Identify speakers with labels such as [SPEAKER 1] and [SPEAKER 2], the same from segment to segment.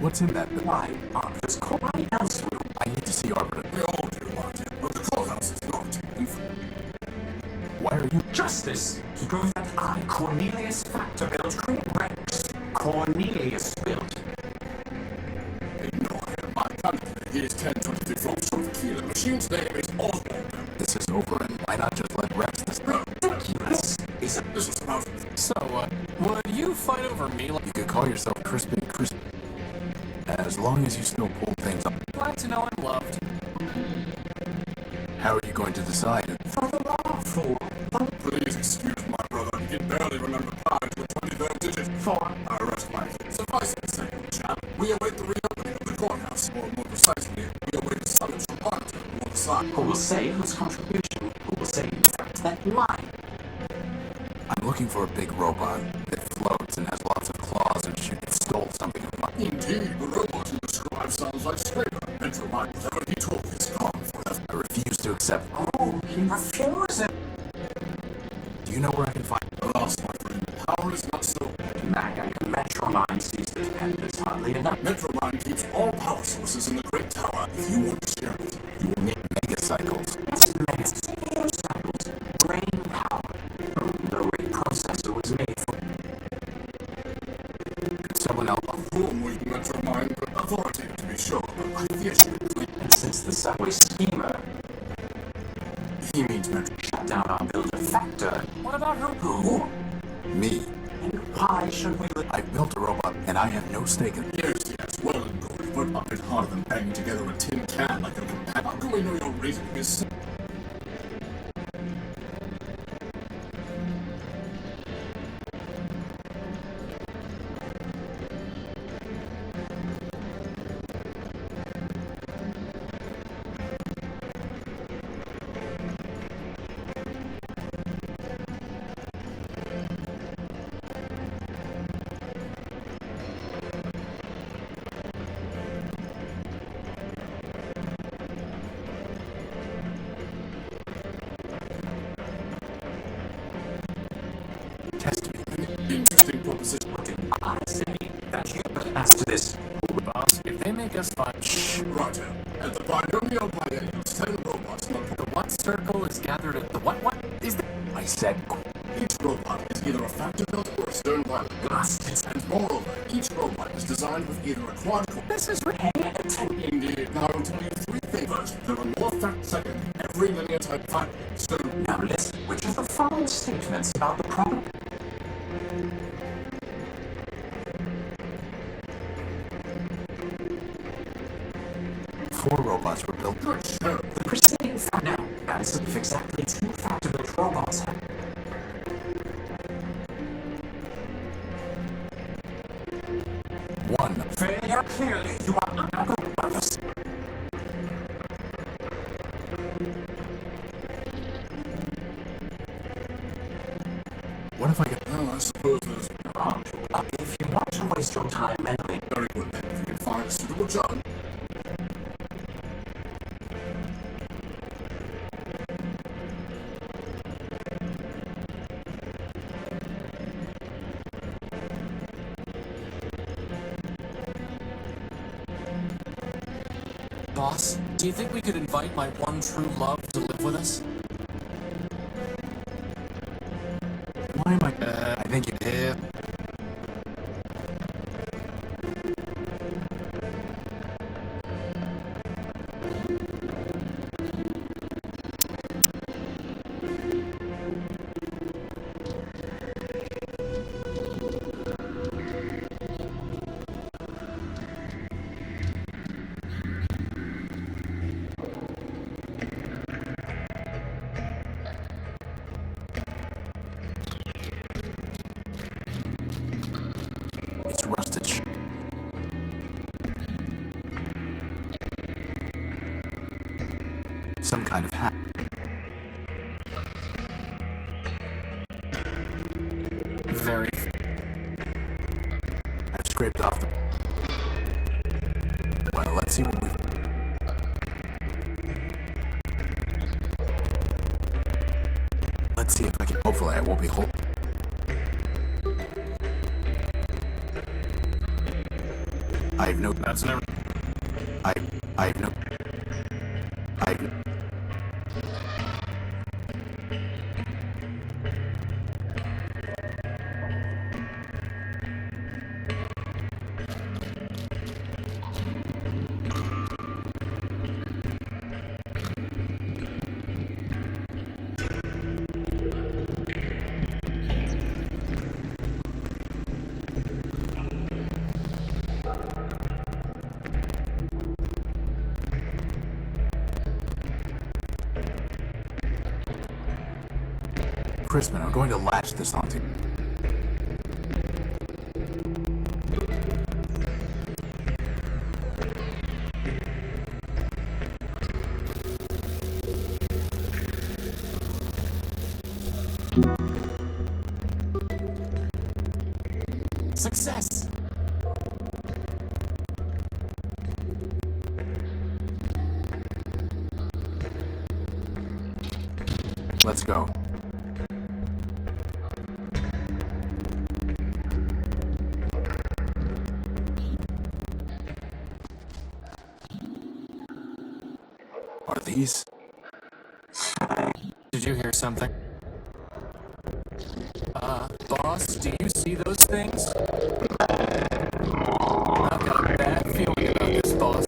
[SPEAKER 1] What's in that?
[SPEAKER 2] Why? Arbiter's quite elsewhere.
[SPEAKER 1] I need to see Arbiter.
[SPEAKER 3] We all do, Martin, but the courthouse is not.
[SPEAKER 1] Why are you...
[SPEAKER 2] Justice! To prove that I, Cornelius Factor, built Great Rex. Cornelius built.
[SPEAKER 3] Ignore him. My candidate, he is 1023 floors from the key. The machine's name is Oswald.
[SPEAKER 1] This is over, and why not just let Rex this...
[SPEAKER 2] Ridiculous!
[SPEAKER 3] This is about...
[SPEAKER 4] So, would you fight over me like...
[SPEAKER 1] You could call yourself Crispin Crisp. As long as you still pull things up.
[SPEAKER 4] Glad to know I'm loved.
[SPEAKER 1] How are you going to decide?
[SPEAKER 2] For the law, fool.
[SPEAKER 3] Please excuse my brother. He can barely remember pi to a 23rd digit.
[SPEAKER 2] For...
[SPEAKER 3] I rest my case. Suffice it to say, chap, we await the reopening of the courthouse. Or more precisely, we await a summons from Parte on the side.
[SPEAKER 2] Who will say whose contribution? Who will say in fact that lie?
[SPEAKER 1] I'm looking for a big robot that floats and has lots of claws and it stole something of mine.
[SPEAKER 3] Indeed, the robot you describe sounds like Scraper. And to remind whatever he took is gone forever.
[SPEAKER 1] I refuse to accept.
[SPEAKER 2] Oh, he refuses.
[SPEAKER 1] Do you know where I can find...
[SPEAKER 3] Alas, my friend, power is not so...
[SPEAKER 2] Mag and Metromine sees the dependence hardly enough.
[SPEAKER 3] Metromine keeps all power sources in the Great Tower. If you want to share it,
[SPEAKER 1] You will need megacycles.
[SPEAKER 2] Yes, megacycles. Brain power. No way processor was made for.
[SPEAKER 1] Could someone else...
[SPEAKER 3] a form weak Metromine, but authoritative to be sure. I fear she would plead.
[SPEAKER 2] And since the subway schemer
[SPEAKER 3] He means Metro.
[SPEAKER 2] shut down our builder Factor,
[SPEAKER 4] What about her?
[SPEAKER 2] who?
[SPEAKER 1] Me.
[SPEAKER 2] And why should we
[SPEAKER 1] I built a robot, and I have no stake in it.
[SPEAKER 3] Yes, well and good, but a bit harder than banging together a tin can like a companion. How can we know your reasoning is...
[SPEAKER 1] Test me.
[SPEAKER 3] Interesting proposition.
[SPEAKER 2] What did I say? That you but as to this,
[SPEAKER 4] Boss, if they make us fight... Shh.
[SPEAKER 3] Roger. At the binomial biennials, 10 robots not...
[SPEAKER 4] The what circle is gathered at the what is the...
[SPEAKER 1] I said...
[SPEAKER 3] Each robot is either a factor built or a stern pilot.
[SPEAKER 2] bastards.
[SPEAKER 3] And moreover, each robot is designed with either a quadruple...
[SPEAKER 2] This is attention.
[SPEAKER 3] Indeed. Now I'll tell you three things. First, there are more facts second in every linear type fiber. So,
[SPEAKER 2] Now listen, which of the following statements about the problem?
[SPEAKER 1] Four robots were built.
[SPEAKER 3] good show.
[SPEAKER 2] The preceding fact. Now, that is if exactly two factor-built robots have.
[SPEAKER 1] One.
[SPEAKER 2] Failure, clearly, you are not good about this.
[SPEAKER 1] What if I get...
[SPEAKER 3] Well, I suppose there's...
[SPEAKER 2] If you want to waste your time meddling,
[SPEAKER 3] Very good then. If you can find a suitable job.
[SPEAKER 4] Boss, do you think we could invite my one true love to live with us?
[SPEAKER 1] Why am I... I think you... It's rusted. Some kind of hack.
[SPEAKER 4] Very.
[SPEAKER 1] I've scraped off the... Well, let's see what we've... Let's see if I can... Hopefully I won't be holding... I've no...
[SPEAKER 4] That's never...
[SPEAKER 1] I've no... I've... Crispin, I'm going to latch this onto you.
[SPEAKER 4] Success!
[SPEAKER 1] Let's go. Are these?
[SPEAKER 4] Did you hear something? Boss, do you see those things? I've got a bad feeling about this, boss.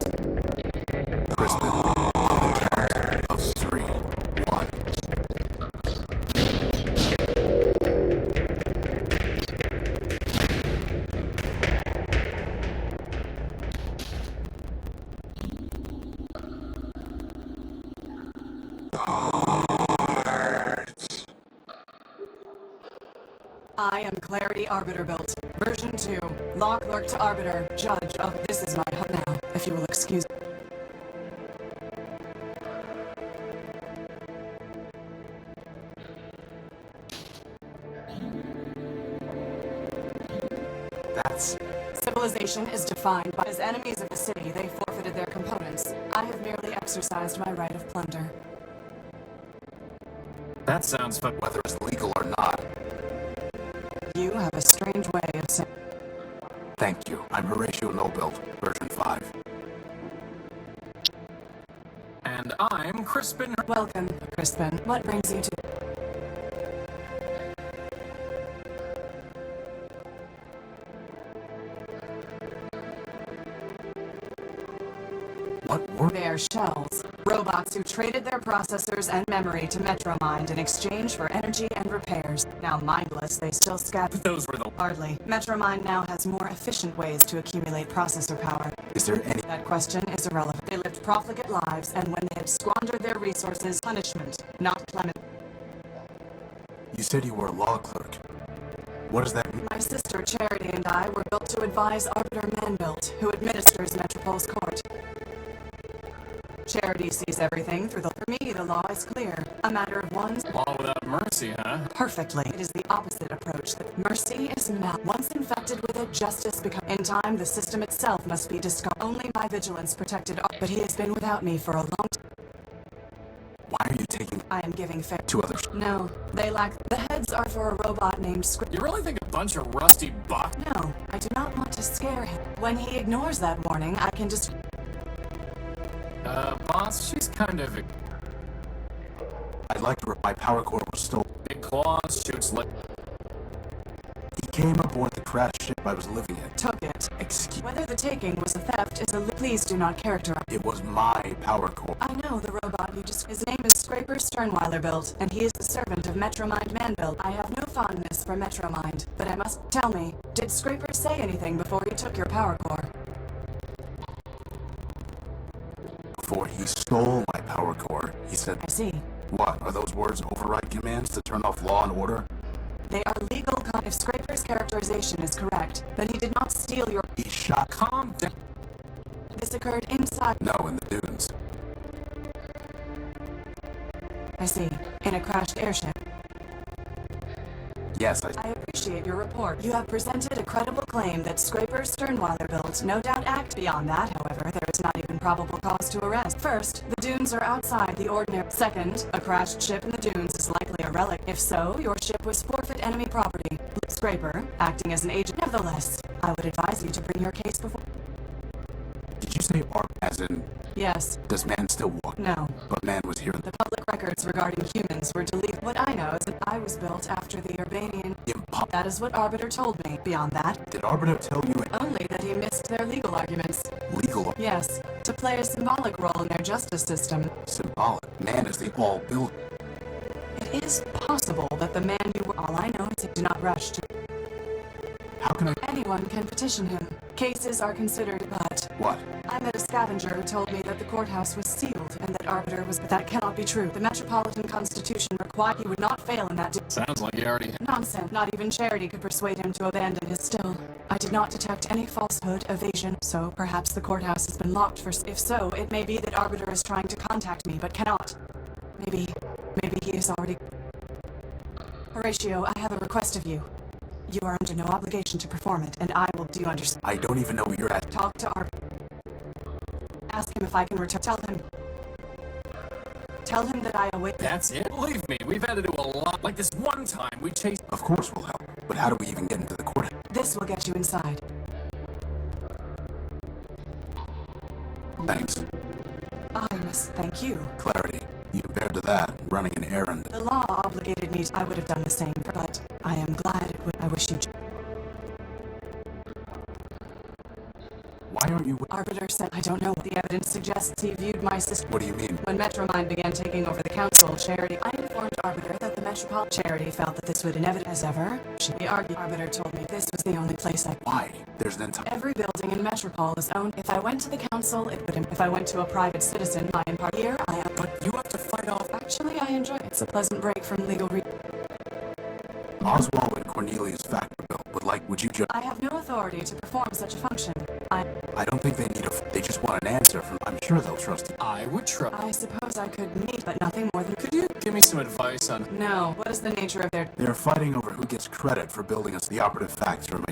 [SPEAKER 1] Crispin, on the count of 3, 1.
[SPEAKER 5] I am Clarity Arbiter built. Version 2. Law clerk to Arbiter. Judge of... This is my hut now, if you will excuse...
[SPEAKER 1] That's...
[SPEAKER 5] Civilization is defined by... As enemies of the city, they forfeited their components. I have merely exercised my right of plunder.
[SPEAKER 4] That sounds fun.
[SPEAKER 1] whether it's legal or not.
[SPEAKER 5] You have a strange way of saying...
[SPEAKER 1] Thank you. I'm Horatio Nobuild, version 5.
[SPEAKER 4] And I'm Crispin.
[SPEAKER 5] Welcome, Crispin. What brings you to...
[SPEAKER 1] What were
[SPEAKER 5] They are shells. Robots who traded their processors and memory to Metromind in exchange for energy and repairs. Now mindless, they still scatter.
[SPEAKER 4] Those were the...
[SPEAKER 5] Hardly. Metromind now has more efficient ways to accumulate processor power.
[SPEAKER 1] Is there any...
[SPEAKER 5] That question is irrelevant. They lived profligate lives, and when they had squandered their resources, punishment, not clement.
[SPEAKER 1] You said you were a law clerk. What does that mean?
[SPEAKER 5] My sister Charity and I were built to advise Arbiter Manbuilt, who administers Metropol's court. Charity sees everything through the... For me, the law is clear. A matter of one's...
[SPEAKER 4] Law without mercy, huh?
[SPEAKER 5] Perfectly. It is the opposite approach. That mercy is mal. Once infected with it, justice becomes... In time, the system itself must be discarded. Only my vigilance protected... But he has been without me for a long time.
[SPEAKER 1] Why are you taking
[SPEAKER 5] I am giving fair...
[SPEAKER 1] to others?
[SPEAKER 5] No, they lack... The heads are for a robot named Script...
[SPEAKER 4] You really think a bunch of rusty buck...
[SPEAKER 5] No, I do not want to scare him. When he ignores that warning, I can just...
[SPEAKER 4] Boss, she's kind of...
[SPEAKER 1] I'd like to... My power core was stolen.
[SPEAKER 4] Big claws, shoots like...
[SPEAKER 1] He came aboard the crash ship I was living in.
[SPEAKER 5] Took it.
[SPEAKER 1] Excuse...
[SPEAKER 5] Whether the taking was a theft is a... Please do not characterize...
[SPEAKER 1] It was my power core.
[SPEAKER 5] I know the robot you just... His name is Scraper Sternweiler built, and he is the servant of Metromind Manbuilt. I have no fondness for Metromind, but I must... Tell me, did Scraper say anything before he took your power core?
[SPEAKER 1] Before he stole my power core, he said...
[SPEAKER 5] I see.
[SPEAKER 1] What? Are those words override commands to turn off law and order?
[SPEAKER 5] They are legal If Scraper's characterization is correct, then he did not steal your...
[SPEAKER 1] He shot...
[SPEAKER 4] Calm down.
[SPEAKER 5] This occurred inside...
[SPEAKER 1] No, in the dunes.
[SPEAKER 5] I see. In a crashed airship.
[SPEAKER 1] Yes,
[SPEAKER 5] I appreciate your report. You have presented a credible claim that Scraper Sternweiler built. No doubt act. Beyond that, however, there is not even probable cause to arrest. First, the dunes are outside the ordinary. Second, a crashed ship in the dunes is likely a relic. If so, your ship was forfeit enemy property. Scraper, acting as an agent. Nevertheless, I would advise you to bring your case before...
[SPEAKER 1] say as in,
[SPEAKER 5] Yes.
[SPEAKER 1] does man still walk?
[SPEAKER 5] No.
[SPEAKER 1] But man was here.
[SPEAKER 5] The public records regarding humans were deleted. What I know is that I was built after the Urbanian. That is what Arbiter told me. Beyond that,
[SPEAKER 1] Did Arbiter tell you
[SPEAKER 5] only that he missed their legal arguments.
[SPEAKER 1] legal
[SPEAKER 5] Yes, to play a symbolic role in their justice system.
[SPEAKER 1] symbolic? Man is the all build.
[SPEAKER 5] It is possible that the man you were. All I know is do not rush to.
[SPEAKER 1] How can I?
[SPEAKER 5] Anyone can petition him. Cases are considered, but
[SPEAKER 1] What?
[SPEAKER 5] I met a scavenger who told me that the courthouse was sealed and that Arbiter was. But that cannot be true. The Metropolitan Constitution required he would not fail in that.
[SPEAKER 4] Sounds like you already...
[SPEAKER 5] Nonsense. Not even charity could persuade him to abandon his still. I did not detect any falsehood, evasion, so perhaps the courthouse has been locked for. If so, it may be that Arbiter is trying to contact me, but cannot. Maybe he is already. Horatio, I have a request of you. You are under no obligation to perform it, and I will do understand.
[SPEAKER 1] I don't even know where you're at.
[SPEAKER 5] Talk to Arbiter. Ask him if I can return. Tell him that I await.
[SPEAKER 4] That's it? Believe me, we've had to do a lot. Like this one time, we chased...
[SPEAKER 1] Of course we'll help. But how do we even get into the court?
[SPEAKER 5] This will get you inside.
[SPEAKER 1] Thanks.
[SPEAKER 5] I must thank you.
[SPEAKER 1] Clarity. You compared to that, running an errand.
[SPEAKER 5] The law obligated me. I would have done the same, but I am glad it would. I wish you.
[SPEAKER 1] Why aren't you?
[SPEAKER 5] Arbiter said, I don't know. The evidence suggests he viewed my sister.
[SPEAKER 1] What do you mean?
[SPEAKER 5] When Metromind began taking over the council, Charity, I informed Arbiter that the Metropolitan Charity felt that this would inevitably, as ever. She argued. Arbiter told me this was the only place I.
[SPEAKER 1] Why? There's an entire.
[SPEAKER 5] Every building in Metropole is owned. If I went to the council, it would. If I went to a private citizen, I am part here. I am.
[SPEAKER 4] But you have to fight off...
[SPEAKER 5] Actually, I enjoy it. It's a pleasant break from legal.
[SPEAKER 1] Oswald and Cornelius factor bill would you just?
[SPEAKER 5] I have no authority to perform such a function.
[SPEAKER 1] I don't think they need they just want an answer from. I'm sure they'll trust you.
[SPEAKER 4] I would try.
[SPEAKER 5] I suppose I could meet, but nothing more than.
[SPEAKER 4] Could you give me some advice on...
[SPEAKER 5] No. What is the nature of their?
[SPEAKER 1] They're fighting over who gets credit for building us. The operative facts are.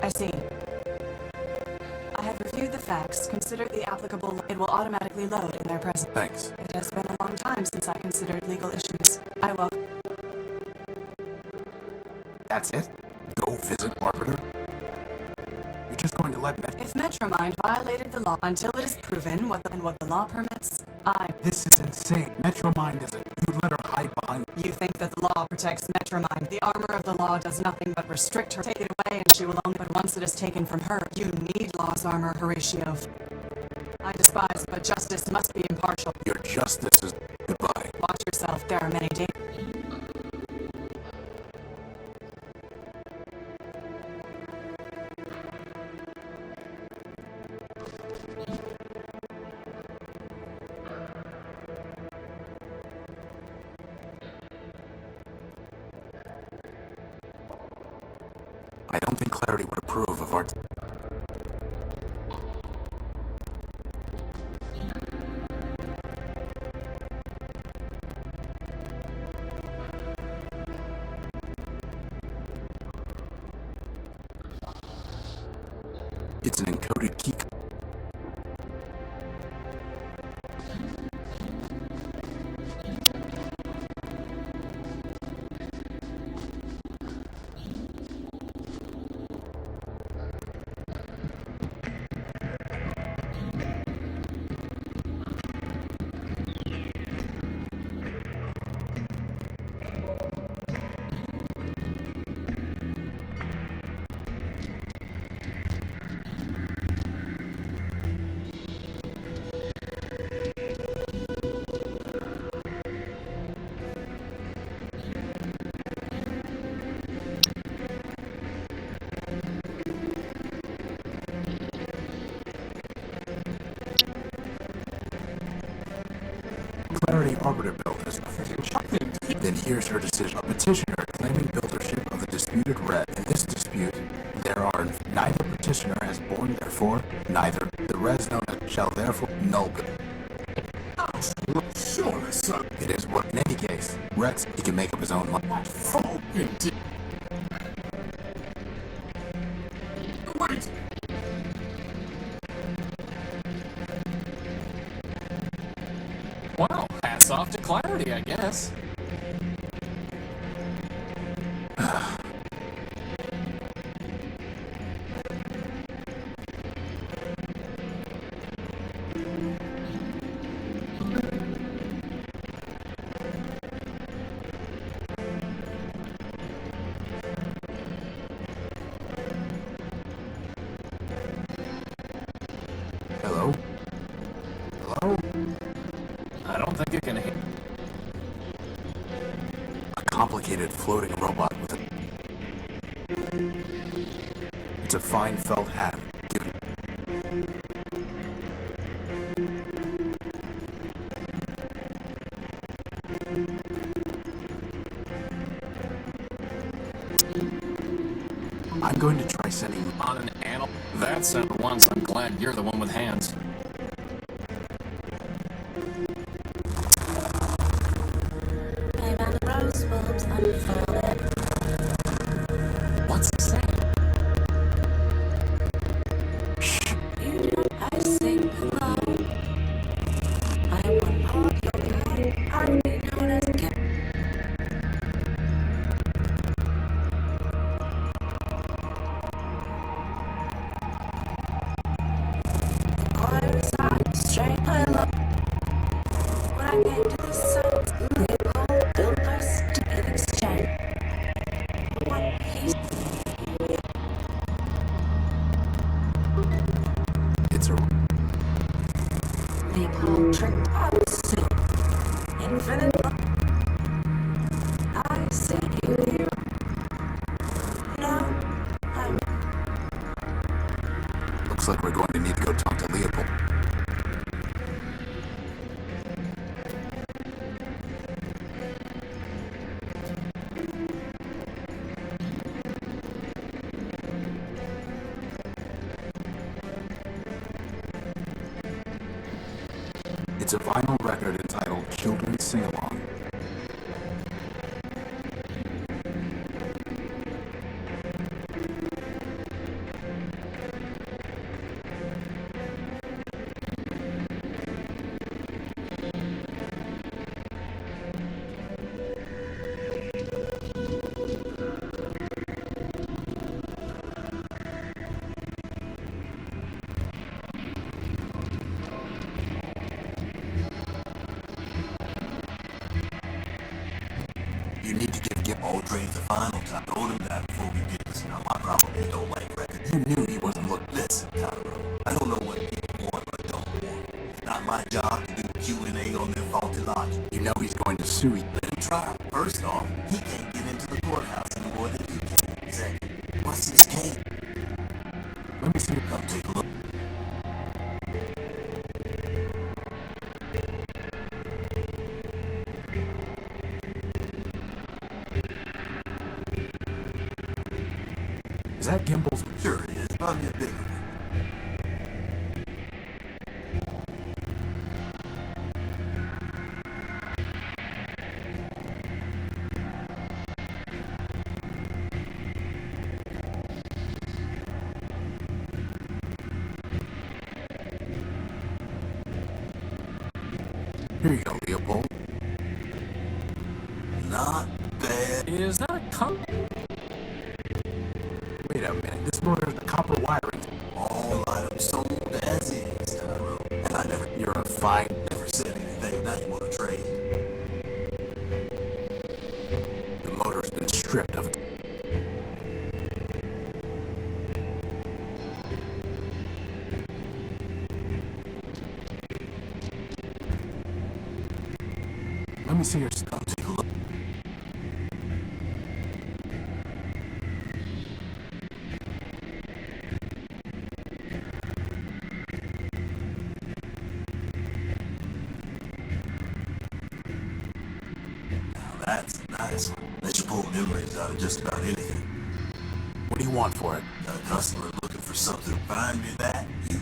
[SPEAKER 5] I see. I have reviewed the facts. Consider the applicable. It will automatically load in their presence.
[SPEAKER 1] Thanks.
[SPEAKER 5] It has been a long time since I considered legal issues. I will.
[SPEAKER 1] That's it? Go visit Arbiter? You're just going to let
[SPEAKER 5] If Metromind violated the law until it is proven what the law permits,
[SPEAKER 1] This is insane. Metromind isn't. You'd let her hide behind.
[SPEAKER 5] You think that the law protects Metromind. The armor of the law does nothing but restrict her. Take it away and she will only. But once it is taken from her, you need law's armor, Horatio. I despise, but justice must be impartial.
[SPEAKER 1] Your justice is. Goodbye.
[SPEAKER 5] Watch yourself. There are many dangers.
[SPEAKER 1] I don't think Clarity would approve of our. It's an encoded key. Clarity Arbiter built as Then here's her decision. A petitioner claiming buildership of the disputed red. In this dispute, there are neither petitioner has borne, therefore, neither the res known as shall therefore null.
[SPEAKER 3] Surely, sir.
[SPEAKER 1] It is what in any case, Rex, he can make up his own mind.
[SPEAKER 3] Oh, indeed. Wait.
[SPEAKER 4] Well, hats off to Clarity, I guess.
[SPEAKER 1] complicated floating robot with a... It's a fine felt hat. I'm going to try sending you
[SPEAKER 4] On an animal? That's at once. I'm glad you're the one with hands. What's he saying?
[SPEAKER 1] It's a... Looks like we're going to need to go talk to Leopold. It's a vinyl record entitled Children's Sing-Along. You need to give
[SPEAKER 6] All dreams are final. I told him that before we did this. Now, I probably don't like records.
[SPEAKER 1] You knew he wasn't looking.
[SPEAKER 6] Listen, Tyro, I don't know what people want or don't want. It's not my job to do Q&A on their faulty logic.
[SPEAKER 1] You know he's going to sue you.
[SPEAKER 6] Let him try. First off, he can't get into the courthouse any more than you can. Second, what's his case?
[SPEAKER 1] Let me see your...
[SPEAKER 6] Come take a look.
[SPEAKER 1] Is that Gimbel's?
[SPEAKER 6] Sure it is. Probably a bigger one.
[SPEAKER 1] Here you go, Leopold.
[SPEAKER 6] Not bad.
[SPEAKER 4] Is that a cup?
[SPEAKER 1] Wait a minute, this motor's a copper wiring.
[SPEAKER 6] All items sold as is, Tyro. And I
[SPEAKER 1] You're a fine...
[SPEAKER 6] never said anything now you want to trade.
[SPEAKER 1] The motor's been stripped of... Let me see your stuff.
[SPEAKER 6] Come take a look. Now that's a nice one. Let you pull memories out of just about anything.
[SPEAKER 1] What do you want for it?
[SPEAKER 6] Got a customer looking for something to find me that? You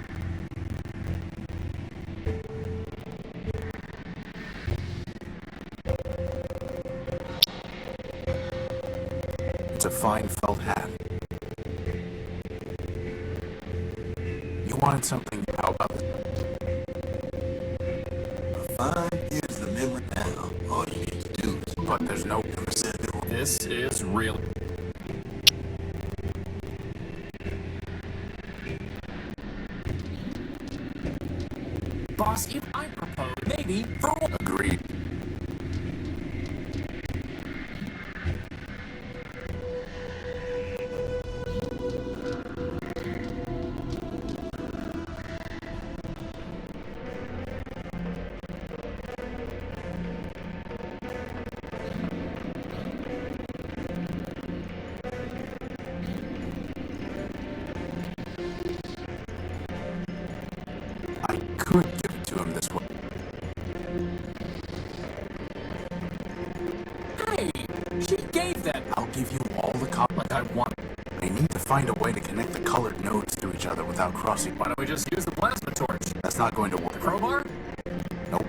[SPEAKER 1] It's a fine felt hat. You wanted something... How about this?
[SPEAKER 6] fine. Here's the memory now. All you need to do is
[SPEAKER 1] But there's no...
[SPEAKER 6] never said there were.
[SPEAKER 4] This is real. Boss, if I propose, maybe for one.
[SPEAKER 1] Agreed.
[SPEAKER 4] She gave that.
[SPEAKER 1] I'll give you all the cop
[SPEAKER 4] Like I want.
[SPEAKER 1] I need to find a way to connect the colored nodes to each other without crossing.
[SPEAKER 4] Why don't we just use the plasma torch?
[SPEAKER 1] That's not going to work.
[SPEAKER 4] Crowbar?
[SPEAKER 1] Nope.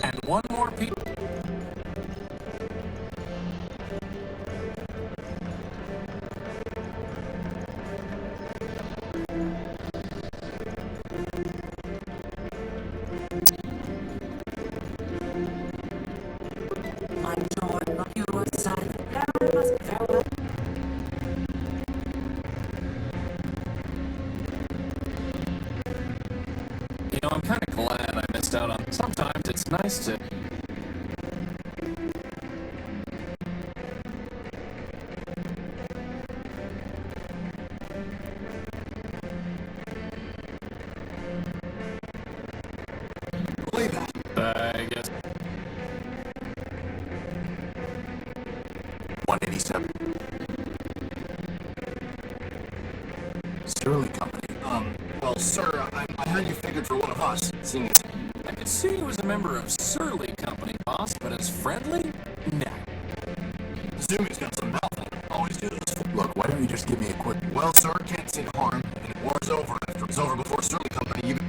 [SPEAKER 4] And one more piece.
[SPEAKER 5] I'm joined by your side. Farewell.
[SPEAKER 4] You know, I'm kind of glad I missed out on. Sometimes it's nice to.
[SPEAKER 6] Believe that.
[SPEAKER 4] I guess.
[SPEAKER 1] 187. Surly Company.
[SPEAKER 3] Well, sir, I had you figured for one of us, seeing as
[SPEAKER 4] I could see you as a member of Surly Company, boss, but as friendly? Nah.
[SPEAKER 3] Zumi's got some mouth on him. Always do this.
[SPEAKER 1] Look, why don't you just give me a quick...
[SPEAKER 3] Well, sir, can't see the harm, and the war's over after it's over before Sterling Company even...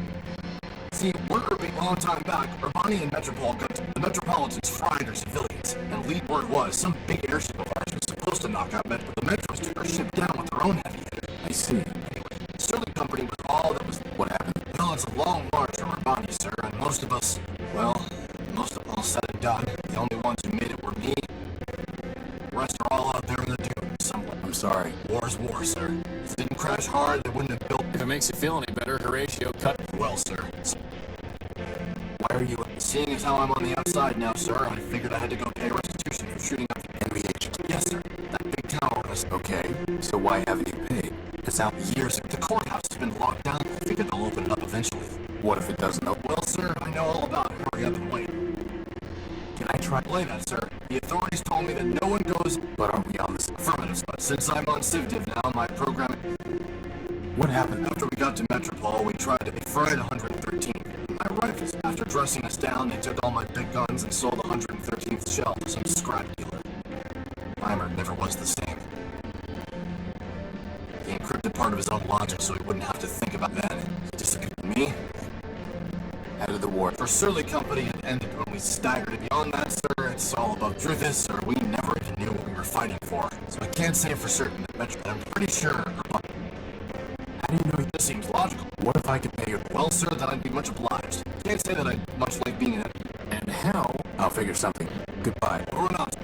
[SPEAKER 3] See, word a long time back, Urbani and Metropol got the Metropolitans fried their civilians, and lead word was some big airship of ours was supposed to knock out Metro, but the Metros took our ship down with their own heavy hitter.
[SPEAKER 1] I see.
[SPEAKER 3] Anyway, Sterling Company was all that was...
[SPEAKER 1] What happened?
[SPEAKER 3] Well, it's a long march from Urbani, sir, and most of us, well, most of all said and done, the only ones who made it were me. The rest are all out there in the dunes somewhere.
[SPEAKER 1] I'm sorry.
[SPEAKER 3] War's war, sir. If it didn't crash hard, they wouldn't have built...
[SPEAKER 4] If it makes you feel any better, Horatio cut.
[SPEAKER 3] Well, sir.
[SPEAKER 1] Why are you...
[SPEAKER 3] Seeing as how I'm on the outside now, sir, I figured I had to go pay restitution for shooting up the
[SPEAKER 1] enemy agent?
[SPEAKER 3] Yes, sir. That big tower was...
[SPEAKER 1] Okay, so why haven't you paid? It's out
[SPEAKER 3] years. The courthouse has been locked down. I figured they'll open it up eventually.
[SPEAKER 1] What if it doesn't open?
[SPEAKER 3] Well, sir, I know all about it. Hurry up and wait.
[SPEAKER 1] Can I try?
[SPEAKER 3] Play that, sir. The authorities told me that no one goes...
[SPEAKER 1] But aren't we on this?
[SPEAKER 3] Affirmative, but since I'm on CivDiv now, my program...
[SPEAKER 1] What happened?
[SPEAKER 3] After we got to Metropol, we tried to... They fried 113. My rifles. After dressing us down, they took all my big guns and sold the 113th shell to some scrap dealer. Primer never was the same. He encrypted part of his own logic so he wouldn't have to think about that. He disappeared. Me?
[SPEAKER 1] Out of the war.
[SPEAKER 3] For Surly Company, it ended when we staggered. Beyond that, sir, it's all above Drivus, sir. We never even knew what we were fighting for. So I can't say for certain that Metro, but I'm pretty sure.
[SPEAKER 1] How do you know?
[SPEAKER 3] This seems logical.
[SPEAKER 1] What if I could pay your...
[SPEAKER 3] Well, sir, then I'd be much obliged. Can't say that I much like being in it.
[SPEAKER 4] And how?
[SPEAKER 1] I'll figure something. Goodbye.
[SPEAKER 3] Over and out.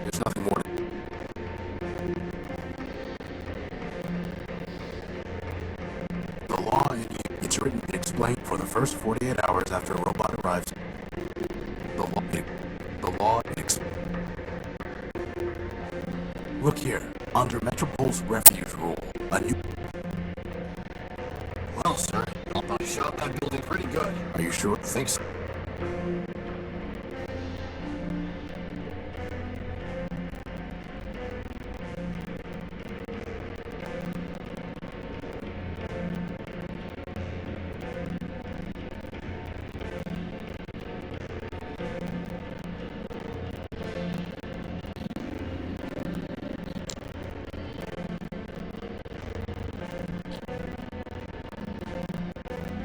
[SPEAKER 1] There's nothing more to... The law, it's written and explained for the first 48 hours after a robot arrives. The law, Look here. Under Metropol's refuge rule, a new...
[SPEAKER 3] Well, sir, I shot that building pretty good.
[SPEAKER 1] Are you sure?
[SPEAKER 3] Think so.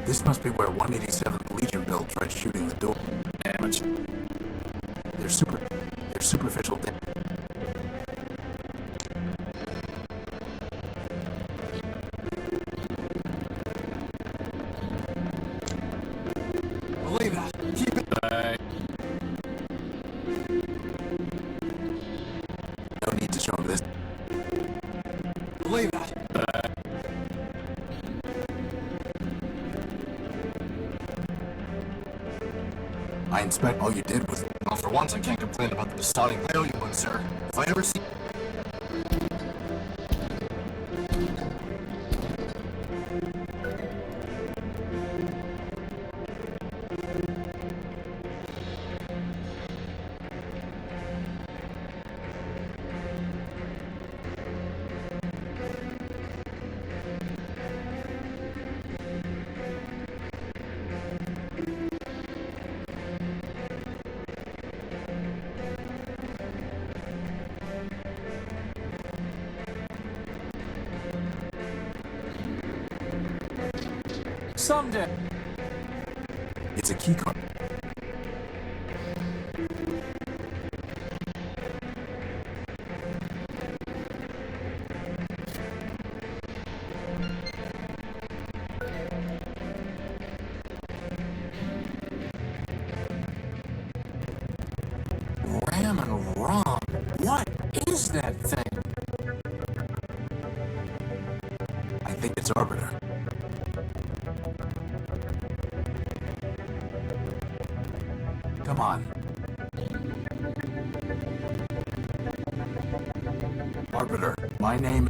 [SPEAKER 1] This must be where 187th Legion build tried shooting the door.
[SPEAKER 4] Damage.
[SPEAKER 1] They're superficial damage.
[SPEAKER 3] Believe that. Keep it.
[SPEAKER 1] No need to show him this.
[SPEAKER 3] Believe that.
[SPEAKER 1] I inspect all you did was...
[SPEAKER 3] Well, for once, I can't complain about the besotting. I owe you one, sir. If I ever see...
[SPEAKER 4] Someday.
[SPEAKER 1] It's a key card.
[SPEAKER 4] Ram and Rom. What is that thing?
[SPEAKER 1] I think it's Arbiter. Come on. Arbiter, my name...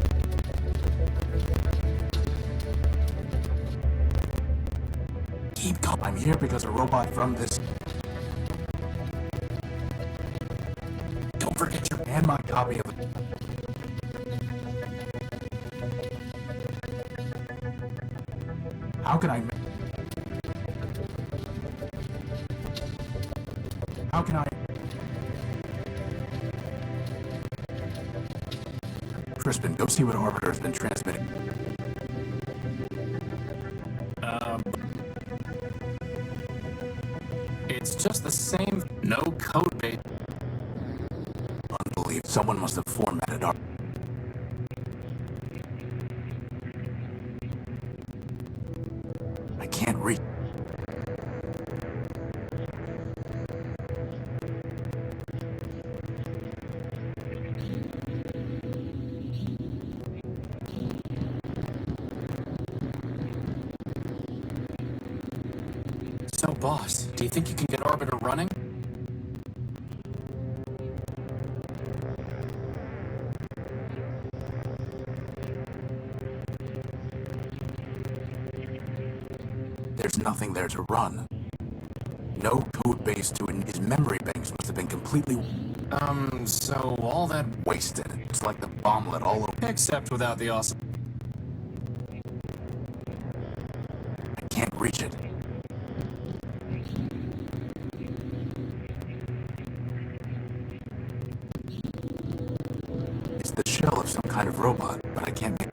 [SPEAKER 1] Keep calm. I'm here because a robot from this... Don't forget your... And my copy of it. How can I... How can I... Crispin, go see what Arbiter's been transmitting.
[SPEAKER 4] It's just the same. No code base.
[SPEAKER 1] Unbelievable. Someone must have formatted our... I can't read.
[SPEAKER 4] So, boss, do you think you can get Arbiter running?
[SPEAKER 1] There's nothing there to run. No code base to it. His memory banks must have been completely
[SPEAKER 4] So all that...
[SPEAKER 1] wasted. It's like the bomblet all over.
[SPEAKER 4] Except without the awesome...
[SPEAKER 1] I can't reach it. It's the shell of some kind of robot, but I can't make...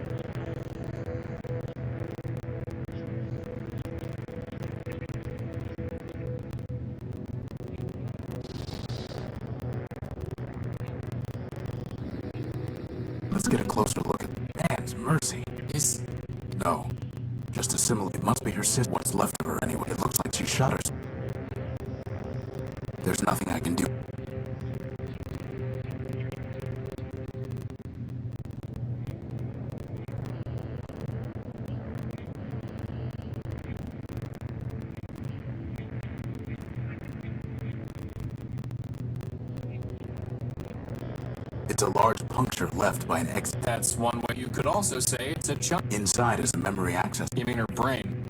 [SPEAKER 1] Let's get a closer look at... Man's mercy.
[SPEAKER 4] Is...
[SPEAKER 1] No. Just a similar... It must be her sister. What's left of her anyway. It looks like she shot herself. There's nothing I can do. It's a large puncture left by an exit.
[SPEAKER 4] That's one way. You could also say it's a chunk.
[SPEAKER 1] Inside is a memory access.
[SPEAKER 4] You mean her brain?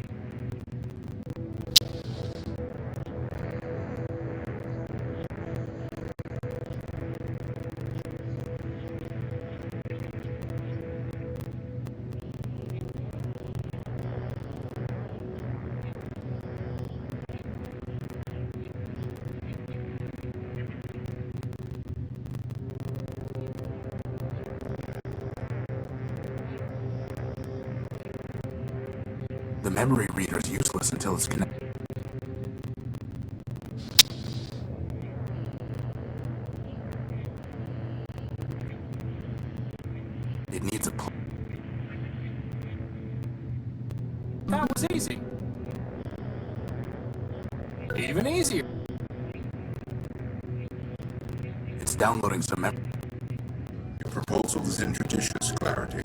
[SPEAKER 1] The memory reader is useless until it's connected. It needs a
[SPEAKER 4] That was easy. Even easier.
[SPEAKER 1] It's downloading some memory.
[SPEAKER 7] Your proposal is injudicious, Clarity.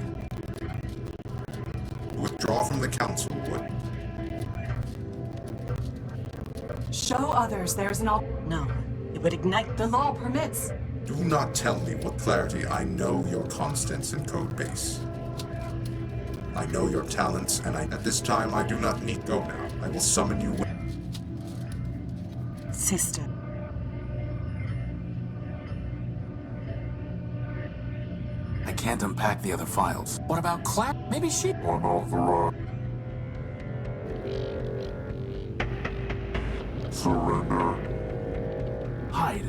[SPEAKER 7] Withdraw from the council, would.
[SPEAKER 5] Show others there's an
[SPEAKER 8] No, it would ignite.
[SPEAKER 5] The law permits.
[SPEAKER 7] Do not tell me what Clarity. I know your constants in Codebase. I know your talents, and at this time I do not need go now. I will summon you when.
[SPEAKER 8] Sister.
[SPEAKER 1] I can't unpack the other files.
[SPEAKER 4] What about Clap? Maybe she.
[SPEAKER 9] Unauthorized. Surrender.
[SPEAKER 1] Hide.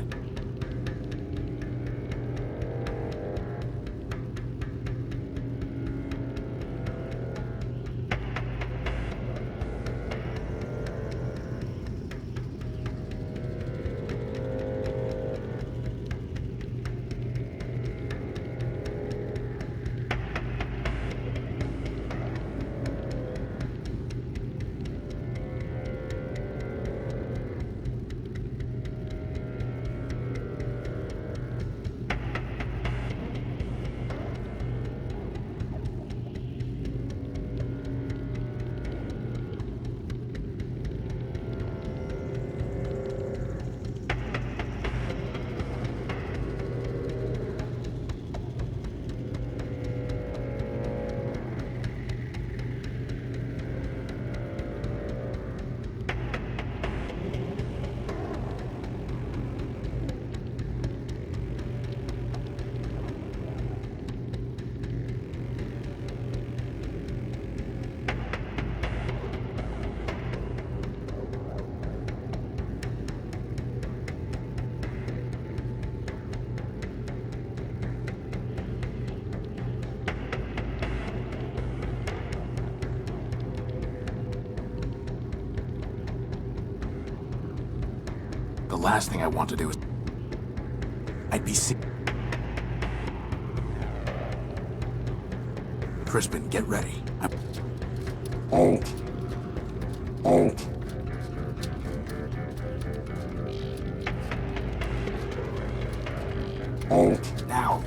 [SPEAKER 1] The last thing I want to do is... I'd be sick. Crispin, get ready.
[SPEAKER 9] Alt. Alt. Alt.
[SPEAKER 1] Now.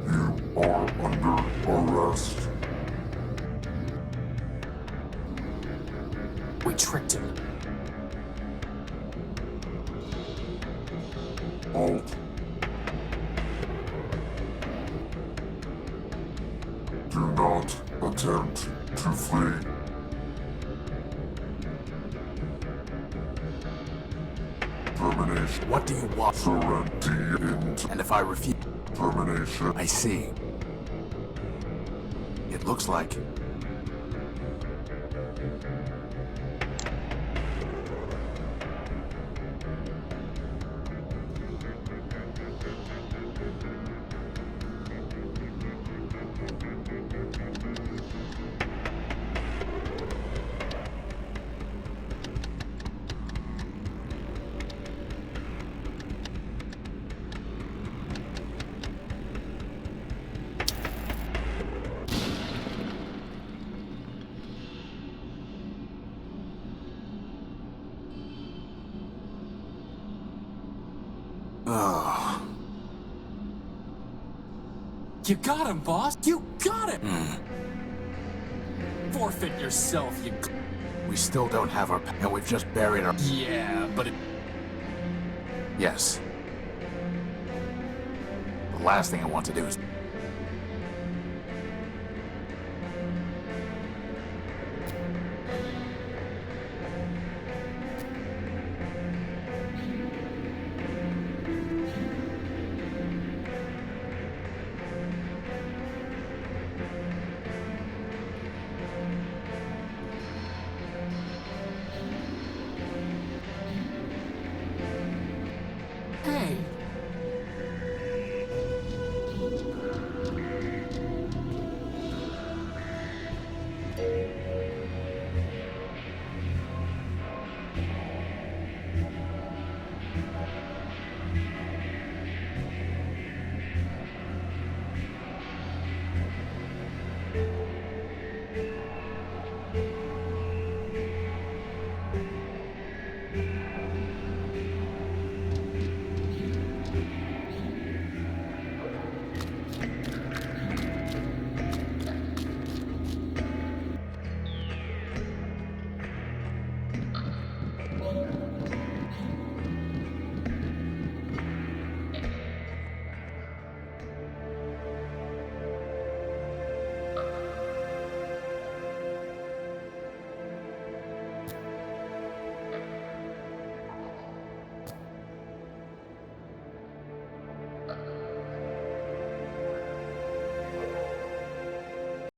[SPEAKER 9] You are under arrest.
[SPEAKER 4] We tricked him.
[SPEAKER 9] Alt. Do not attempt to flee. Termination.
[SPEAKER 1] What do you want?
[SPEAKER 9] Surrender.
[SPEAKER 1] And if I refuse...
[SPEAKER 9] Termination.
[SPEAKER 1] I see. It looks like... Oh.
[SPEAKER 4] You got him, boss. You got him. Forfeit yourself, you.
[SPEAKER 1] We still don't have our... and we've just buried our...
[SPEAKER 4] Yeah, but it...
[SPEAKER 1] Yes. The last thing I want to do is